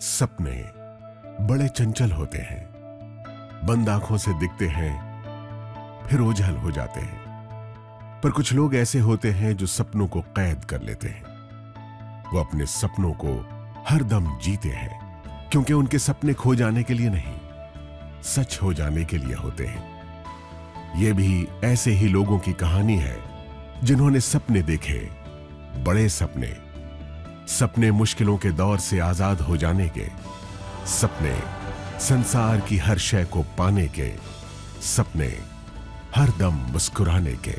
सपने बड़े चंचल होते हैं, बंद आंखों से दिखते हैं फिर ओझल हो जाते हैं। पर कुछ लोग ऐसे होते हैं जो सपनों को कैद कर लेते हैं। वो अपने सपनों को हर दम जीते हैं, क्योंकि उनके सपने खो जाने के लिए नहीं, सच हो जाने के लिए होते हैं। ये भी ऐसे ही लोगों की कहानी है जिन्होंने सपने देखे, बड़े सपने, सपने मुश्किलों के दौर से आजाद हो जाने के, सपने संसार की हर शय को पाने के, सपने हर दम मुस्कुराने के।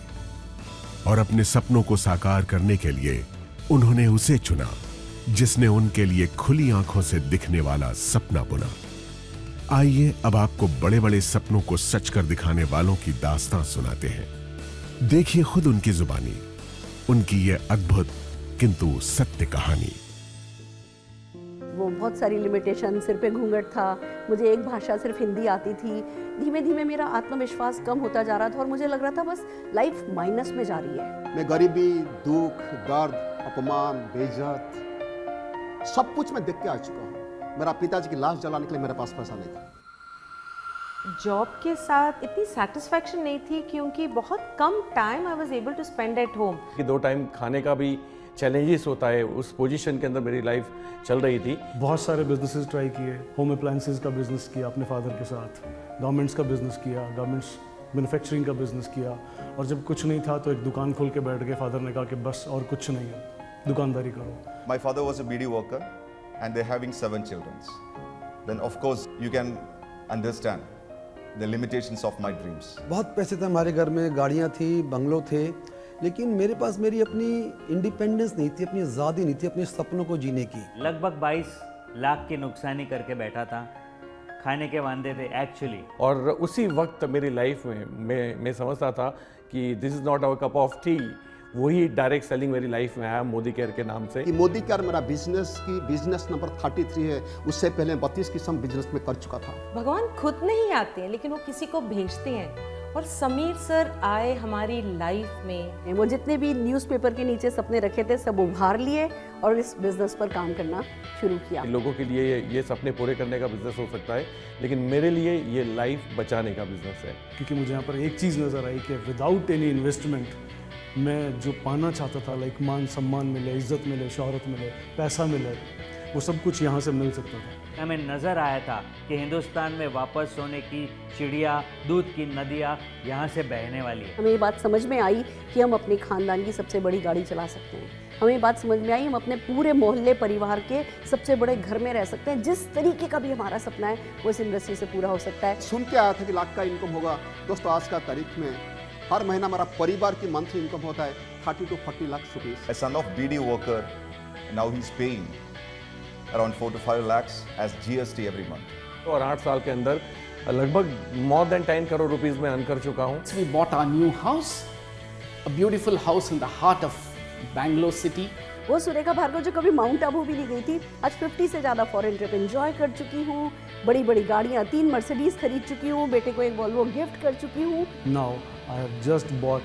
और अपने सपनों को साकार करने के लिए उन्होंने उसे चुना जिसने उनके लिए खुली आंखों से दिखने वाला सपना बुना। आइए अब आपको बड़े बड़े सपनों को सच कर दिखाने वालों की दास्तां सुनाते हैं। देखिए खुद उनकी जुबानी उनकी ये अद्भुत किंतु सत्य कहानी। वो बहुत सारी लिमिटेशन, सिर पे घूंघट था, मुझे एक भाषा सिर्फ हिंदी आती थी। धीमे धीमे मेरा आत्मविश्वास कम होता जा रहा था और मुझे लग रहा था बस लाइफ माइनस में जा रही है। मैं गरीबी, दुख, दर्द, अपमान, बेइज्जत सब कुछ मैं देख के आ चुका हूँ। मेरा पिताजी की लाश जलाने के लिए मेरे पास पैसा नहीं था। जॉब के साथ इतनी सेटिस्फैक्शन नहीं थी क्योंकि बहुत कम time I was able to spend at home. कि 2 टाइम खाने का भी चैलेंजेस होता है, उस पोजीशन के अंदर मेरी लाइफ चल रही थी। बहुत सारे बिजनेसेस ट्राई किए, होम अप्लायंसेस का बिजनेस किया अपने फादर के साथ, गवर्नमेंट्स का बिजनेस किया, गवर्नमेंट्स मैन्युफैक्चरिंग का बिजनेस किया, और जब कुछ नहीं था तो एक दुकान खोल के बैठ गए। फादर ने कहा कि बस और कुछ नहीं है, दुकानदारी करो। My father was a BD worker and they're having 7 children. Then of course you can understand the limitations of my dreams. बहुत पैसे थे हमारे घर में, गाड़ियाँ थी, बंगलो थे, लेकिन मेरे पास मेरी अपनी इंडिपेंडेंस नहीं थी, अपनी आज़ादी नहीं थी अपने सपनों को जीने की। लगभग 22 लाख की नुकसानी करके बैठा था, खाने के वांदे थे एक्चुअली। और उसी वक्त मेरी लाइफ में मैं समझता था कि this is not our cup of tea. वही डायरेक्ट सेलिंग मेरी लाइफ में आया मोदी केयर के नाम से। कि मोदी केयर मेरा बिजनेस नंबर 33 है, उससे पहले 32 किस्म बिजनेस में कर चुका था। भगवान खुद नहीं आते हैं लेकिन वो किसी को भेजते हैं, और समीर सर आए हमारी लाइफ में। वो जितने भी न्यूज़पेपर के नीचे सपने रखे थे सब उभार लिए और इस बिजनेस पर काम करना शुरू किया। लोगों के लिए ये सपने पूरे करने का बिजनेस हो सकता है, लेकिन मेरे लिए ये लाइफ बचाने का बिजनेस है। क्योंकि मुझे यहाँ पर एक चीज़ नज़र आई कि विदाउट एनी इन्वेस्टमेंट मैं जो पाना चाहता था, लाइक मान सम्मान मिले, इज्जत मिले, शोहरत मिले, पैसा मिले, वो सब कुछ यहाँ से मिल सकता था। हमें नज़र आया था कि हिंदुस्तान में वापस सोने की चिड़िया, दूध की नदियाँ यहाँ से बहने वाली है। हमें ये बात समझ में आई कि हम अपने खानदान की सबसे बड़ी गाड़ी चला सकते हैं। हमें ये बात समझ में आई हम अपने पूरे मोहल्ले परिवार के सबसे बड़े घर में रह सकते हैं। जिस तरीके का भी हमारा सपना है वो इस इंडस्ट्री से पूरा हो सकता है। सुन के आया था कि लाख का इनकम होगा। दोस्तों आज का तारीख में हर महीना हमारा परिवार की मंथली इनकम होता है 30 to 40 lakh rupees. A son of BD worker, now he's paying around 4 to 5 lakhs as GST every month. और 8 साल के अंदर लगभग more than 10 करोड़ रुपीस में अर्न कर चुका हूँ। We bought our new house, a beautiful house in the heart of Bangalore city. वो सुरेखा भार्गव जो कभी माउंट आबू भी नहीं गई थी, आज 50 से ज़्यादा फॉरेन ट्रिप एंजॉय कर चुकी हूँ। बड़ी बड़ी गाड़ियाँ, 3 मर्सिडीज खरीद चुकी हूँ, बेटे को एक वॉल्वो गिफ्ट कर चुकी हूँ। Now I have just bought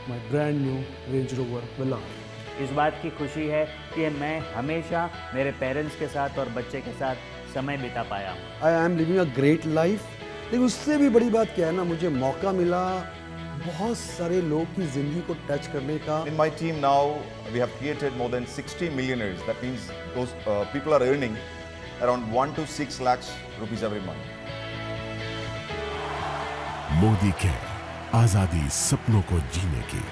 my brand new range rover villa. इस बात की खुशी है कि मैं हमेशा मेरे पेरेंट्स के साथ और बच्चे के साथ समय बिता पाया हूँ। I am living a great life. लेकिन उससे भी बड़ी बात क्या है ना, मुझे मौका मिला बहुत सारे लोग की जिंदगी को टच करने का। In my team now, we have created more than 60 millionaires. That means those people are earning around 1 to 6 lakhs rupees every month. Modi care, आजादी सपनों को जीने की।